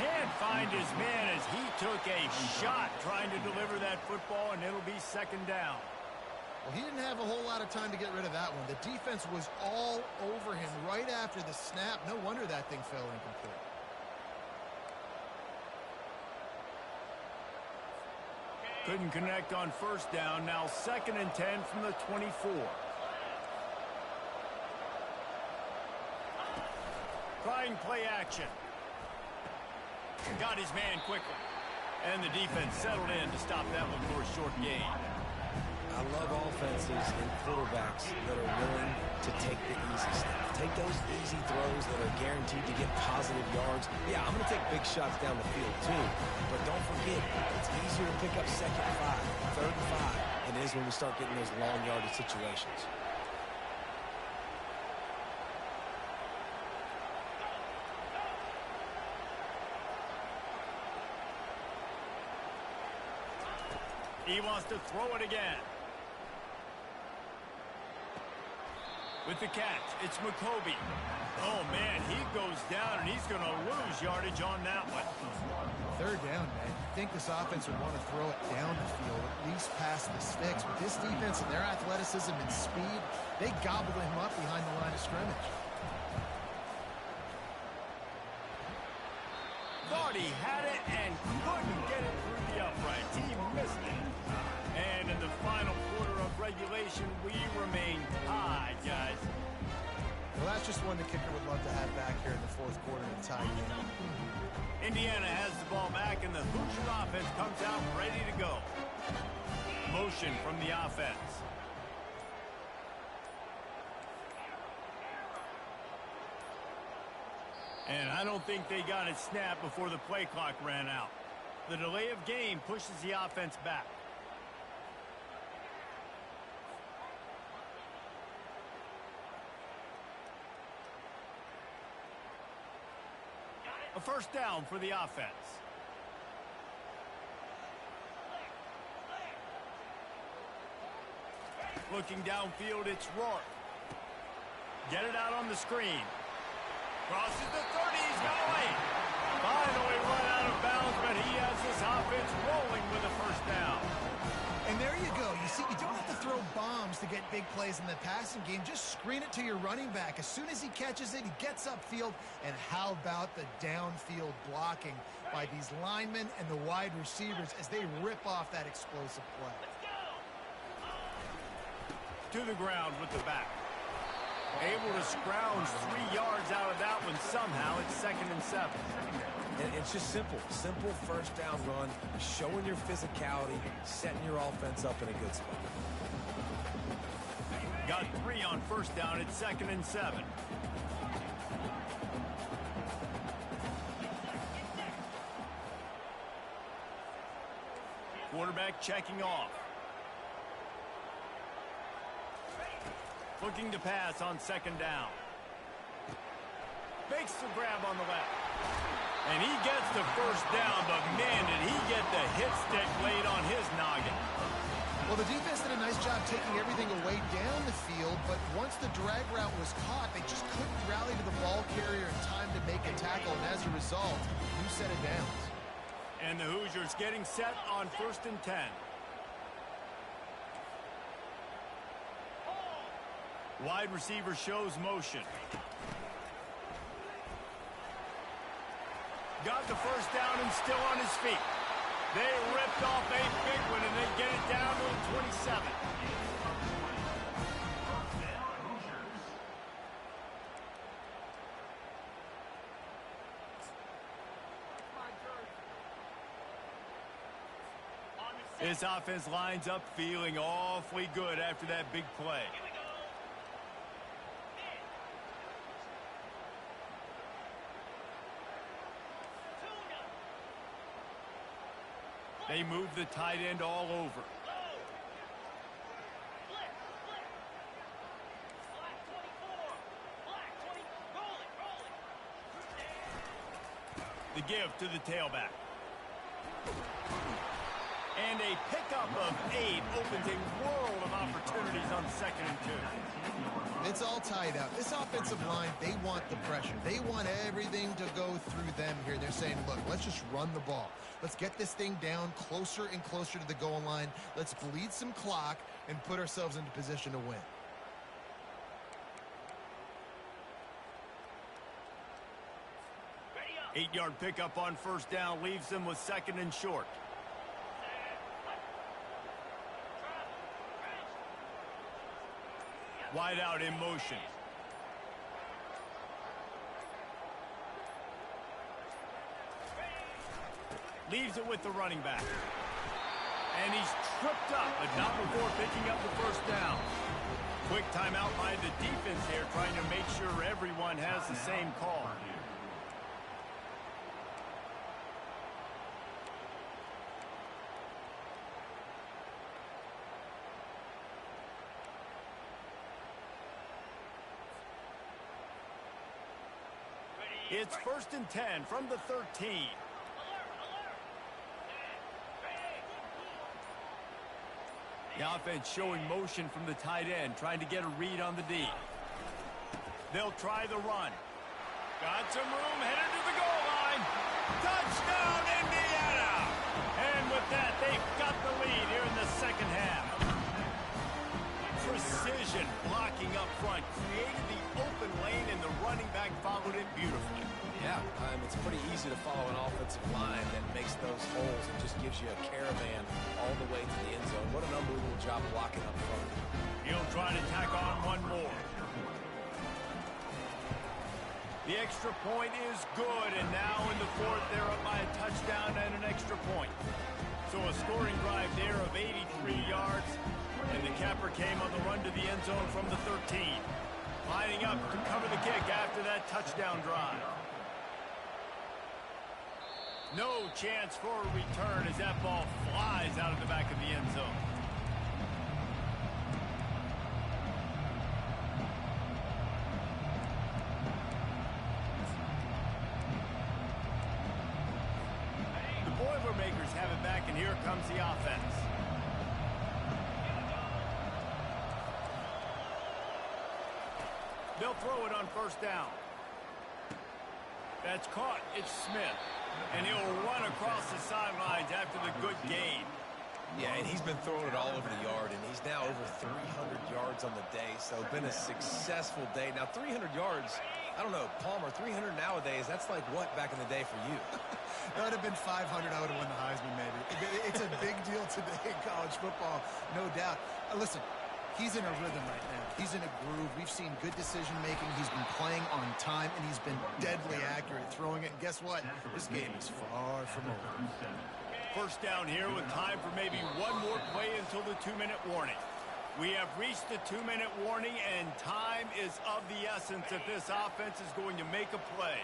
Can't find his man as he took a shot trying to deliver that football, and it'll be 2nd down. Well, he didn't have a whole lot of time to get rid of that one. The defense was all over him right after the snap. No wonder that thing fell incomplete. Couldn't connect on first down. Now 2nd and 10 from the 24. Trying play action. Got his man quickly. And the defense settled in to stop that one for a short gain. I love offenses and quarterbacks that are willing to take the easy stuff. Take those easy throws that are guaranteed to get positive yards. Yeah, I'm going to take big shots down the field too. But don't forget, it's easier to pick up 2nd and 5, 3rd and 5 than it is when we start getting those long yardage situations. He wants to throw it again. With the catch, it's McCoby. Oh, man, he goes down, and he's going to lose yardage on that one. 3rd down, man. You'd think this offense would want to throw it down the field, at least past the sticks. With this defense and their athleticism and speed, they gobbled him up behind the line of scrimmage. Thought he had it and couldn't get it through the uprights. He missed it. And in the final quarter of regulation, anticipation, we remain tied, guys. Well, that's just one the kicker would love to have back here in the fourth quarter to tie game. Indiana has the ball back, and the Hoosier offense comes out ready to go. Motion from the offense. And I don't think they got it snapped before the play clock ran out. The delay of game pushes the offense back. A first down for the offense. Looking downfield, it's Rourke. Get it out on the screen. Crosses the 30, he's got away. Finally run out of bounds, but he has this offense rolling with a first down. And there you go. You see, you don't have to throw bombs to get big plays in the passing game. Just screen it to your running back. As soon as he catches it, he gets upfield. And how about the downfield blocking by these linemen and the wide receivers as they rip off that explosive play. To the ground with the back. Able to scrounge 3 yards out of that one somehow. It's 2nd and 7. And it's just simple. Simple first down run, showing your physicality, setting your offense up in a good spot. Got 3 on first down. It's 2nd and 7. Quarterback checking off. Looking to pass on 2nd down. Makes the grab on the left. And he gets the first down, but man, did he get the hit stick laid on his noggin. Well, the defense did a nice job taking everything away down the field, but once the drag route was caught, they just couldn't rally to the ball carrier in time to make a tackle, and as a result, new set of downs. And the Hoosiers getting set on 1st and 10. Wide receiver shows motion. Got the first down and still on his feet. They ripped off a big one, and they get it down to the 27. This offense lines up feeling awfully good after that big play. They move the tight end all over. The give to the tailback. And a pickup of 8 opens a world of opportunities on 2nd and 2. It's all tied up. This offensive line, they want the pressure. They want everything to go through them here. They're saying, look, let's just run the ball. Let's get this thing down closer and closer to the goal line. Let's bleed some clock and put ourselves into position to win. Eight-yard pickup on first down leaves them with 2nd and short. Wide out in motion. Leaves it with the running back. And he's tripped up, but not before picking up the first down. Quick timeout by the defense here, trying to make sure everyone has the same call. It's 1st and 10 from the 13. The offense showing motion from the tight end, trying to get a read on the D. They'll try the run. Got some room, headed to the goal line. Touchdown, Indiana! And with that, they've got the lead here in the second half. Precision blocking up front, created the open lane, and the running back followed it beautifully. Yeah, it's pretty easy to follow an offensive line that makes those holes and just gives you a caravan all the way to the end zone. What an unbelievable job blocking up front. He'll try to tack on one more. The extra point is good, and now in the fourth, they're up by a touchdown and an extra point. So a scoring drive there of 83 yards, and the capper came on the run to the end zone from the 13. Lining up to cover the kick after that touchdown drive. No chance for a return as that ball flies out of the back of the end zone. The Boilermakers have it back, and here comes the offense. They'll throw it on first down. That's caught. It's Smith. And he'll run across the sidelines after the good gain. Yeah, and he's been throwing it all over the yard, and he's now over 300 yards on the day, so it's been a successful day. Now, 300 yards, I don't know, Palmer, 300 nowadays, that's like what back in the day for you? That would have been 500. I would have won the Heisman, maybe. It's a big deal today in college football, no doubt. Listen, he's in a rhythm right now. He's in a groove. We've seen good decision-making. He's been playing on time, and he's been deadly accurate throwing it. And guess what? This game is far from over. First down here with time for maybe one more play until the 2-minute warning. We have reached the 2-minute warning, and time is of the essence if this offense is going to make a play.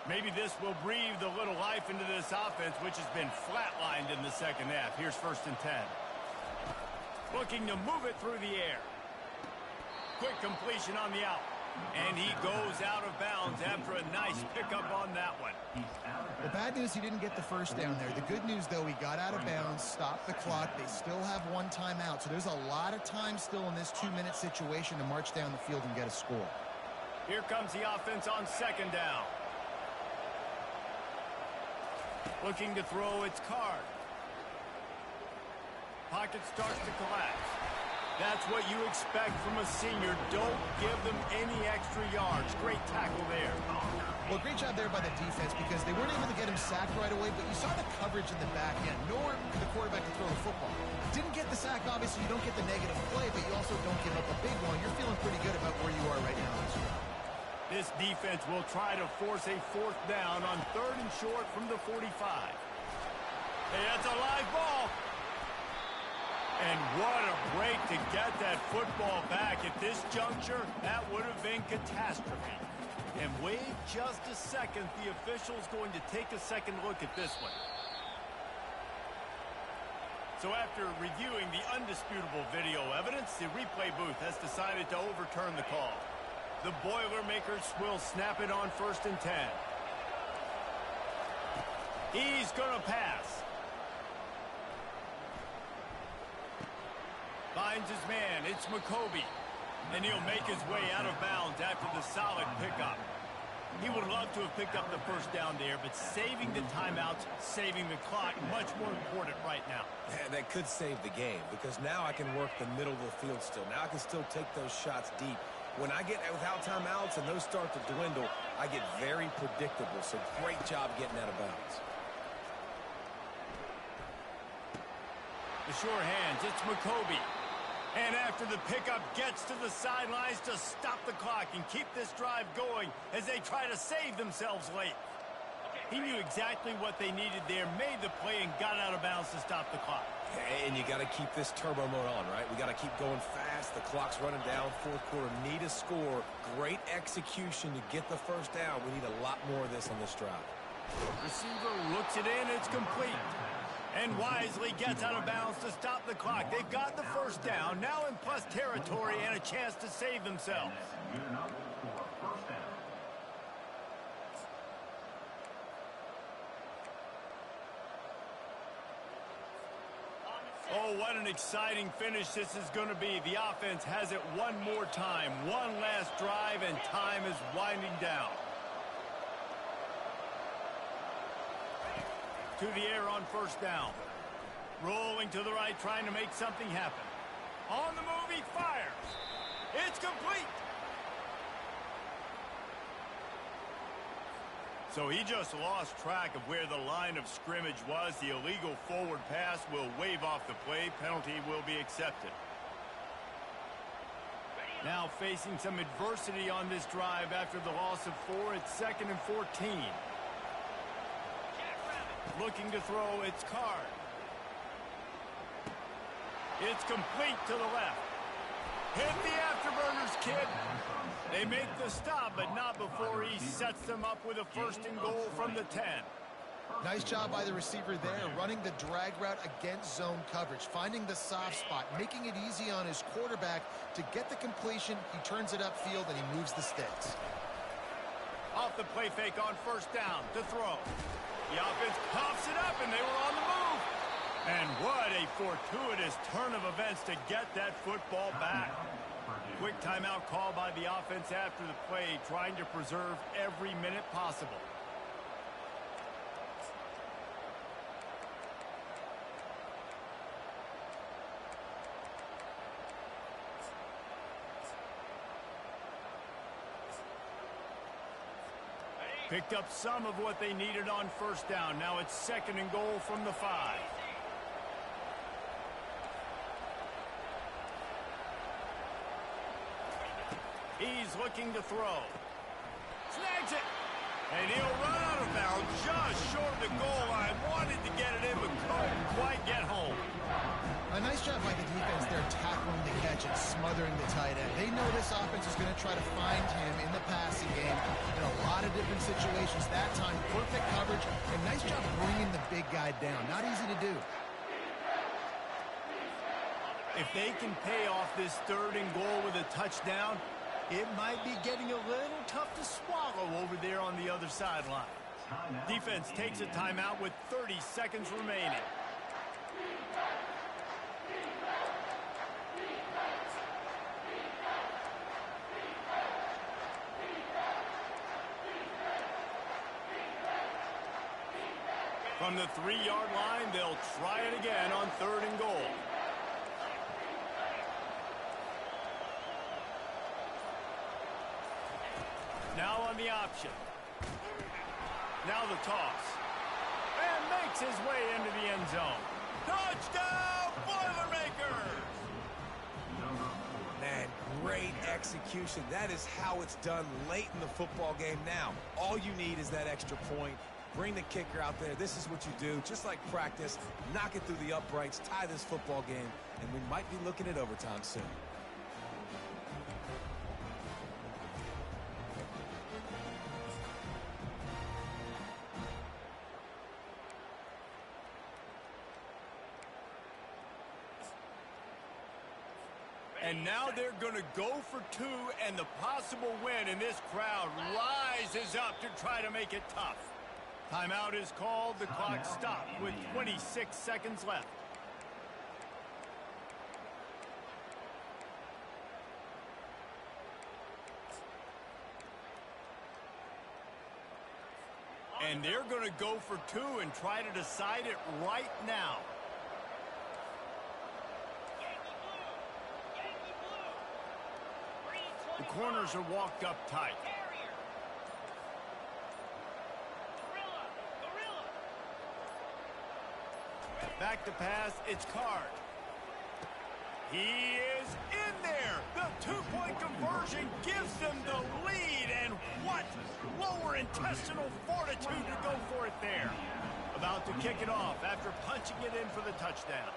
Maybe this will breathe a little life into this offense, which has been flatlined in the second half. Here's 1st and 10. Looking to move it through the air. Quick completion on the out. And he goes out of bounds after a nice pickup on that one. The bad news, he didn't get the first down there. The good news, though, he got out of bounds, stopped the clock. They still have one timeout. So there's a lot of time still in this 2-minute situation to march down the field and get a score. Here comes the offense on 2nd down. Looking to throw its card. Pocket starts to collapse. That's what you expect from a senior. Don't give them any extra yards. Great tackle there. Well, great job there by the defense because they weren't able to get him sacked right away, but you saw the coverage in the back end. Nowhere for the quarterback to throw the football. Didn't get the sack, obviously. You don't get the negative play, but you also don't give up a big one. You're feeling pretty good about where you are right now. This defense will try to force a 4th down on 3rd and short from the 45. Hey, that's a live ball. And what a break to get that football back. At this juncture, that would have been catastrophe. And wait just a second. The official's going to take a second look at this one. So after reviewing the undisputable video evidence, the replay booth has decided to overturn the call. The Boilermakers will snap it on 1st and 10. He's going to pass. Finds his man. It's McCoby. And he'll make his way out of bounds after the solid pickup. He would love to have picked up the first down there, but saving the timeouts, saving the clock, much more important right now. Yeah, that could save the game because now I can work the middle of the field still. Now I can still take those shots deep. When I get without timeouts and those start to dwindle, I get very predictable. So great job getting out of bounds. The sure hands, it's McCoby. And after the pickup, gets to the sidelines to stop the clock and keep this drive going as they try to save themselves late. He knew exactly what they needed there, made the play, and got out of bounds to stop the clock. And you got to keep this turbo mode on, right? We got to keep going fast. The clock's running down. 4th quarter, need a score. Great execution to get the first down. We need a lot more of this on this drive. Receiver looks it in. It's complete. And wisely gets out of bounds to stop the clock. They've got the first down, now in plus territory and a chance to save themselves. Oh, what an exciting finish this is going to be. The offense has it one more time. One last drive, and time is winding down. To the air on first down. Rolling to the right, trying to make something happen. On the move, he fires. It's complete. So he just lost track of where the line of scrimmage was. The illegal forward pass will wave off the play. Penalty will be accepted. Now facing some adversity on this drive after the loss of 4. It's 2nd and 14. Looking to throw, it's Card. It's complete to the left. Hit the afterburners, kid. They make the stop, but not before he sets them up with a 1st and goal from the 10. Nice job by the receiver there, running the drag route against zone coverage, finding the soft spot, making it easy on his quarterback to get the completion. He turns it upfield, and he moves the sticks. Off the play fake on 1st down to throw. The offense pops it up, and they were on the move. And what a fortuitous turn of events to get that football back. Quick timeout call by the offense after the play, trying to preserve every minute possible. Picked up some of what they needed on 1st down. Now it's 2nd and goal from the 5. He's looking to throw. Snags it. And he'll run out of bounds just short of the goal line. Wanted to get it in, but couldn't quite get home. A nice job by the defense there, tackling the catch and smothering the tight end. They know this offense is going to try to find him in the passing game in a lot of different situations. That time, perfect coverage, and nice job bringing the big guy down. Not easy to do. If they can pay off this 3rd and goal with a touchdown, it might be getting a little tough to swallow over there on the other sideline. Defense takes a timeout with 30 seconds remaining. From the 3-yard line, they'll try it again on 3rd and goal. Now on the option. Now the toss. And makes his way into the end zone. Touchdown, Boilermakers! Man, great execution. That is how it's done late in the football game now. All you need is that extra point. Bring the kicker out there. This is what you do. Just like practice, knock it through the uprights, tie this football game, and we might be looking at overtime soon. And now they're going to go for 2, and the possible win in this crowd rises up to try to make it tough. Timeout is called. The clock stopped with 26 seconds left. And they're going to go for 2 and try to decide it right now. The corners are walked up tight. Back to pass, it's Card. He is in there. The 2-point conversion gives them the lead, and what lower intestinal fortitude to go for it there. About to kick it off after punching it in for the touchdown.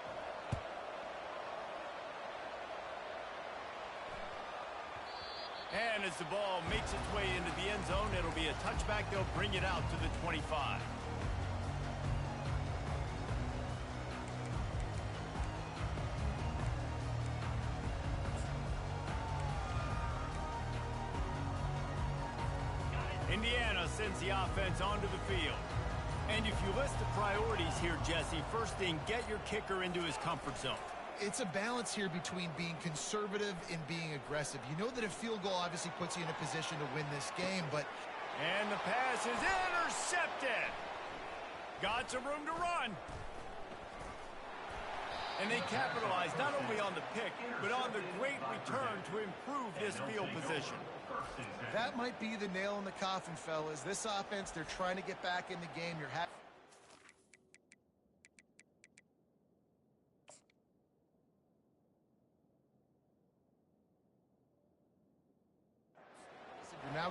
And as the ball makes its way into the end zone, it'll be a touchback. They'll bring it out to the 25. Indiana sends the offense onto the field. And if you list the priorities here, Jesse, first thing, get your kicker into his comfort zone. It's a balance here between being conservative and being aggressive. You know that a field goal obviously puts you in a position to win this game, but... And the pass is intercepted. Got some room to run. And they capitalize not only on the pick, but on the great return to improve this field position. That might be the nail in the coffin, fellas. This offense, they're trying to get back in the game. You're having...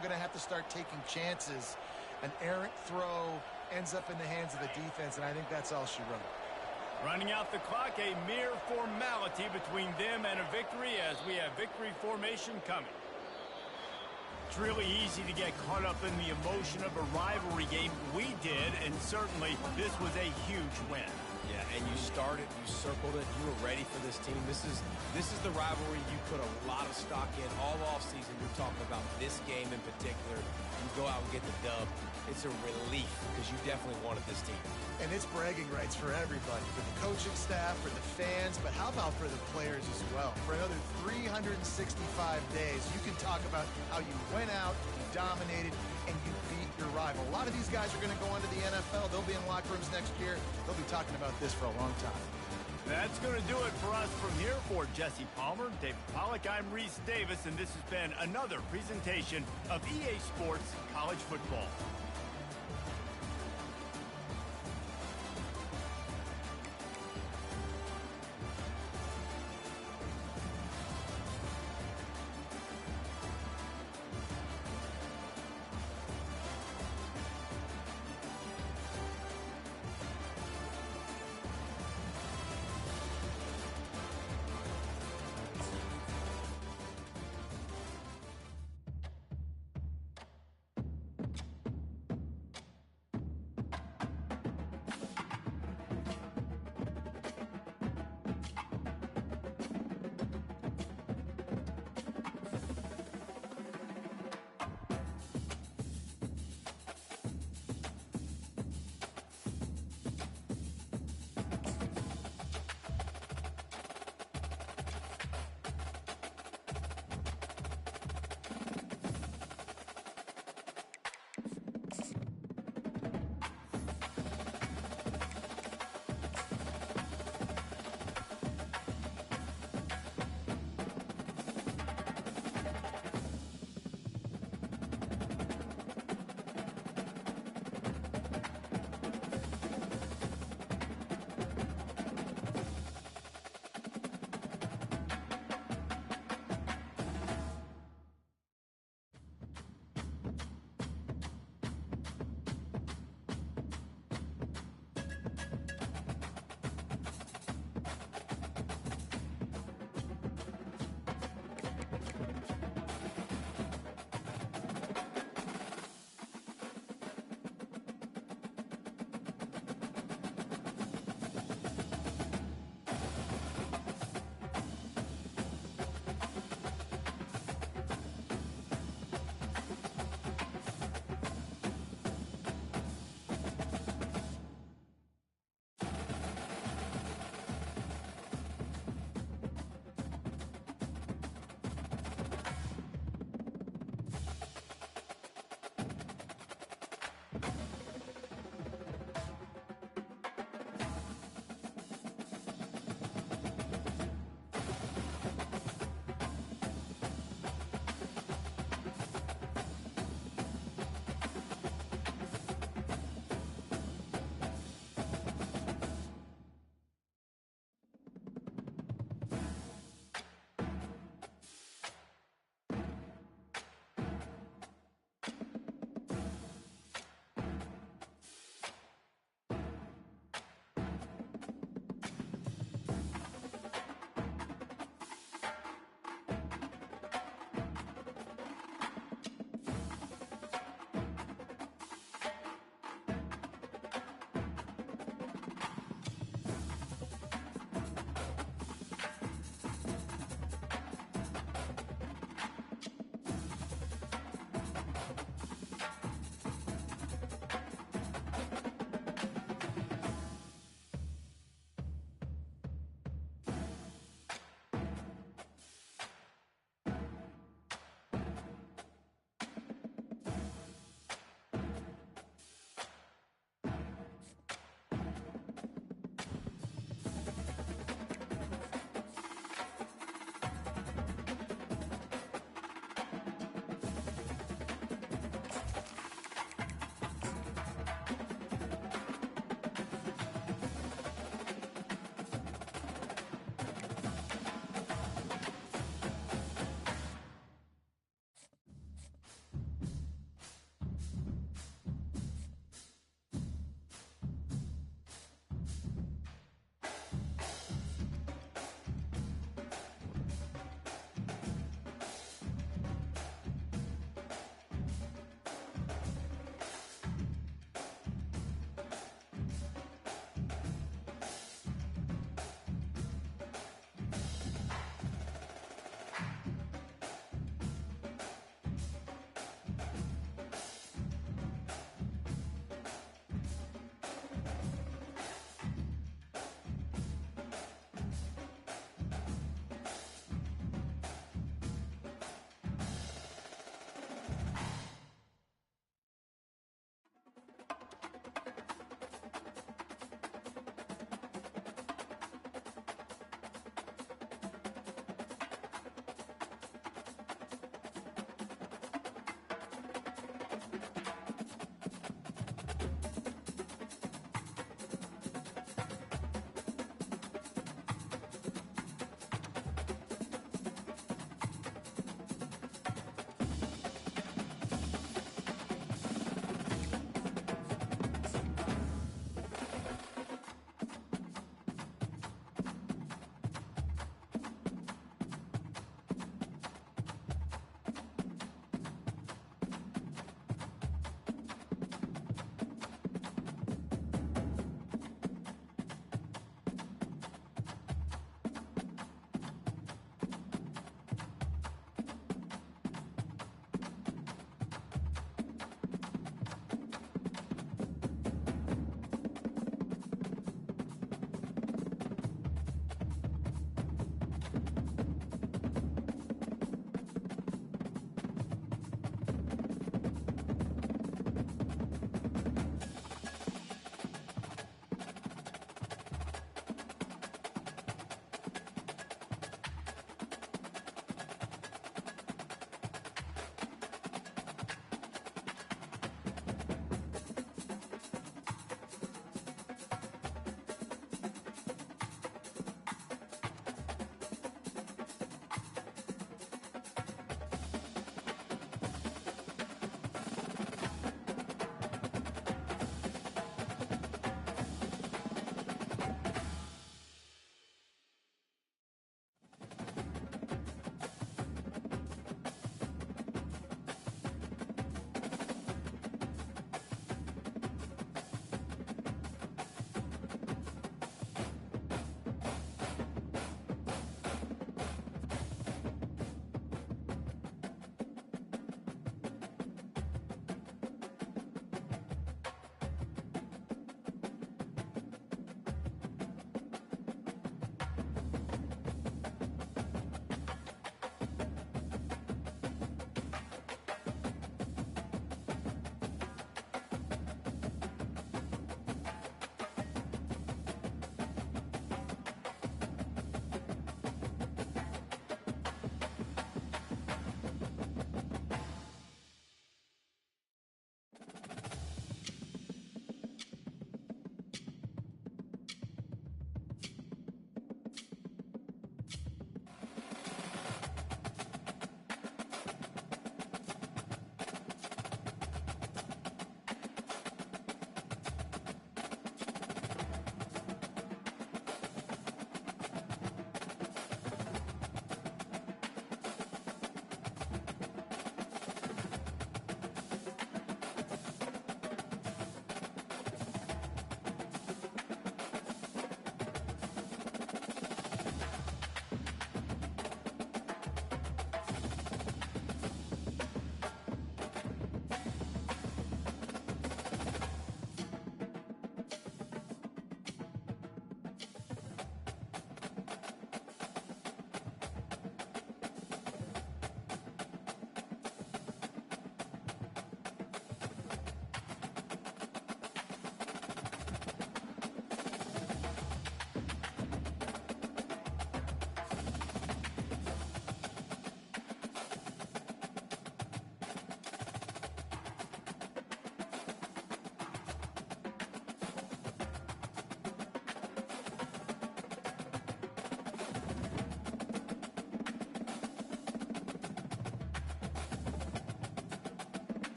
going to have to start taking chances. An errant throw ends up in the hands of the defense, and I think that's all she wrote. Running out the clock, a mere formality between them and a victory as we have victory formation coming. It's really easy to get caught up in the emotion of a rivalry game. We did, and certainly this was a huge win. Yeah, and you started, you circled it, you were ready for this team. This is the rivalry you put a lot of stock in all offseason. You're talking about this game in particular. You go out and get the dub. It's a relief because you definitely wanted this team. And it's bragging rights for everybody, for the coaching staff, for the fans, but how about for the players as well? For another 365 days, you can talk about how you went out, you dominated, and you beat your rival. A lot of these guys are going to go on to the NFL. They'll be in locker rooms next year. They'll be talking about this for a long time. That's going to do it for us from here. For Jesse Palmer, David Pollack, I'm Reese Davis, and this has been another presentation of EA Sports College Football.